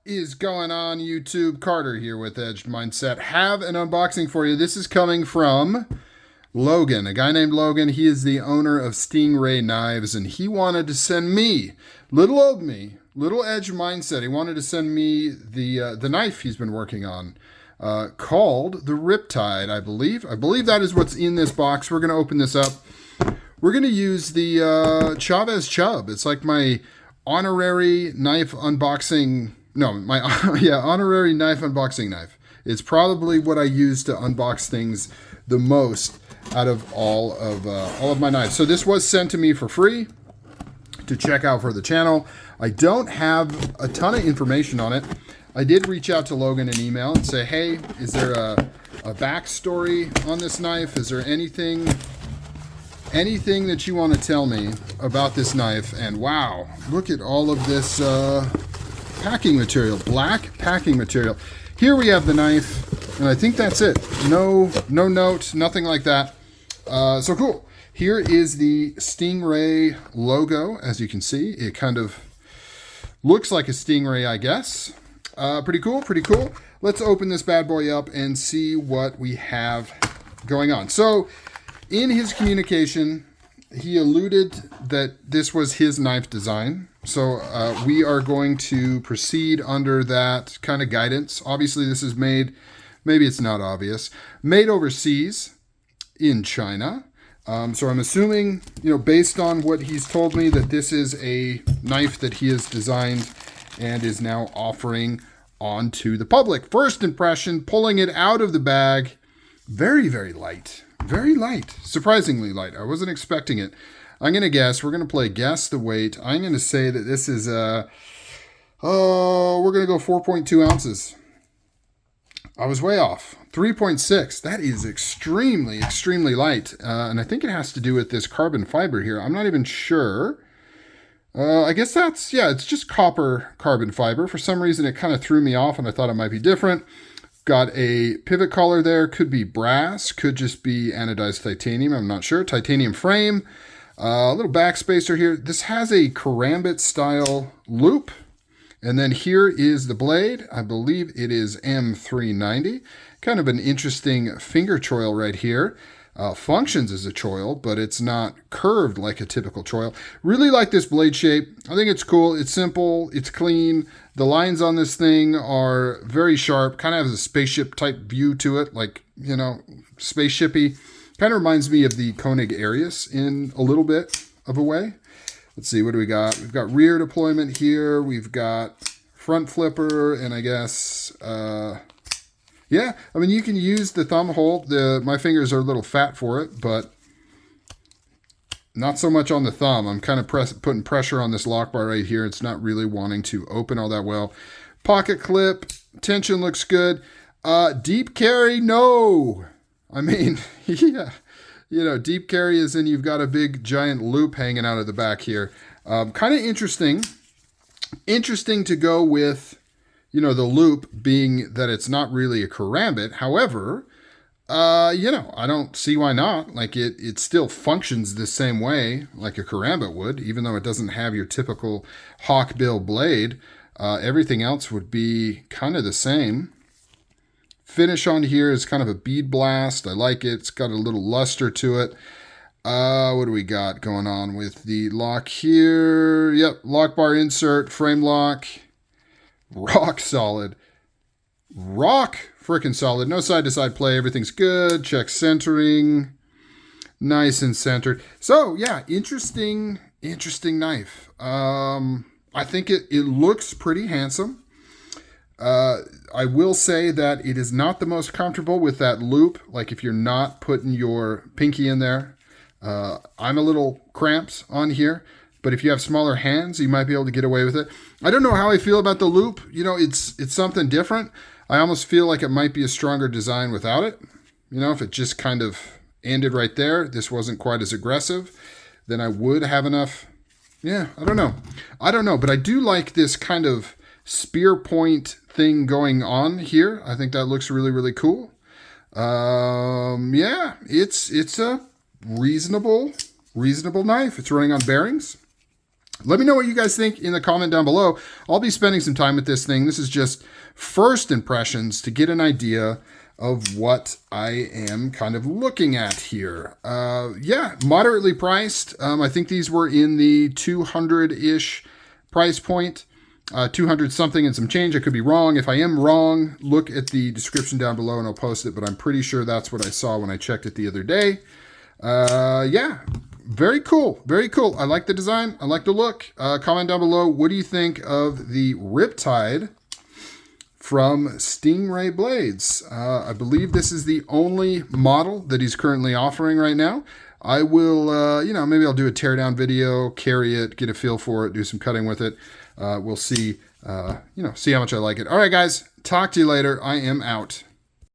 Is going on YouTube? Carter here with Edged Mindset. Have an unboxing for you. This is coming from Logan, a guy named Logan. He is the owner of Stingray Knives, and he wanted to send me, little old me, little Edged Mindset. He wanted to send me the knife he's been working on, called the Riptide, I believe. I believe that is what's in this box. We're going to open this up. We're going to use the Chavez Chub. It's like my honorary knife unboxing. No, my honorary knife unboxing knife. It's probably what I use to unbox things the most out of all of my knives. So this was sent to me for free to check out for the channel. I don't have a ton of information on it. I did reach out to Logan in email and say, hey, is there a backstory on this knife? Is there anything that you want to tell me about this knife? And wow, look at all of this packing material, black packing material. Here we have the knife, and I think that's it. No note, nothing like that. So cool. Here is the Stingray logo. As you can see, it kind of looks like a stingray, I guess. Pretty cool, pretty cool. Let's open this bad boy up and see what we have going on. So in his communication, he alluded that this was his knife design. So we are going to proceed under that kind of guidance. Obviously, this is made, maybe it's not obvious, made overseas in China. So I'm assuming, based on what he's told me, that this is a knife that he has designed and is now offering onto the public. First impression, pulling it out of the bag, very, very light. Very light, surprisingly light. I wasn't expecting it. I'm going to guess, we're going to play guess the weight. I'm going to say that this is, we're going to go 4.2 ounces. I was way off. 3.6. That is extremely, extremely light. And I think it has to do with this carbon fiber here. I'm not even sure. I guess that's, it's just copper carbon fiber. For some reason, it kind of threw me off and I thought it might be different. Got a pivot collar there, could be brass, could just be anodized titanium, I'm not sure. Titanium frame, a little backspacer here. This has a karambit style loop. And then here is the blade. I believe it is M390. Kind of an interesting finger choil right here. Functions as a choil, but it's not curved like a typical choil. Really like this blade shape. I think it's cool. It's simple. It's clean. The lines on this thing are very sharp. Kind of has a spaceship type view to it, like, spaceshipy. Kind of reminds me of the Koenig Arius in a little bit of a way. Let's see, what do we got? We've got rear deployment here. We've got front flipper, and I guess, you can use the thumb hold. My fingers are a little fat for it, but not so much on the thumb. I'm kind of putting pressure on this lock bar right here. It's not really wanting to open all that well. Pocket clip, tension looks good. Deep carry, no. I mean, deep carry is in you've got a big giant loop hanging out of the back here. Kind of interesting. Interesting to go with, the loop being that it's not really a karambit. However, I don't see why not. Like it still functions the same way like a karambit would, even though it doesn't have your typical hawkbill blade. Everything else would be kind of the same. Finish on here is kind of a bead blast. I like it. It's got a little luster to it. What do we got going on with the lock here? Yep, lock bar insert, frame lock. Rock solid. Rock freaking solid. No side-to-side play. Everything's good. Check centering. Nice and centered. So, interesting knife. I think it looks pretty handsome. I will say that it is not the most comfortable with that loop. Like if you're not putting your pinky in there. I'm a little cramped on here, but if you have smaller hands, you might be able to get away with it. I don't know how I feel about the loop. It's something different. I almost feel like it might be a stronger design without it. If it just kind of ended right there, this wasn't quite as aggressive, then I would have enough. I don't know, but I do like this kind of spear point thing going on here. I think that looks really, really cool. It's a reasonable knife. It's running on bearings. Let me know what you guys think in the comment down below. I'll be spending some time with this thing. This is just first impressions to get an idea of what I am kind of looking at here. Yeah, moderately priced. I think these were in the 200-ish price point. 200 something and some change. I could be wrong. If I am wrong, look at the description down below and I'll post it, but I'm pretty sure that's what I saw when I checked it the other day. Yeah, very cool. Very cool. I like the design. I like the look. Comment down below. What do you think of the Riptide from Stingray Blades? I believe this is the only model that he's currently offering right now. I will, you know, maybe I'll do a teardown video, carry it, get a feel for it, do some cutting with it. We'll see, you know, see how much I like it. All right, guys, talk to you later. I am out.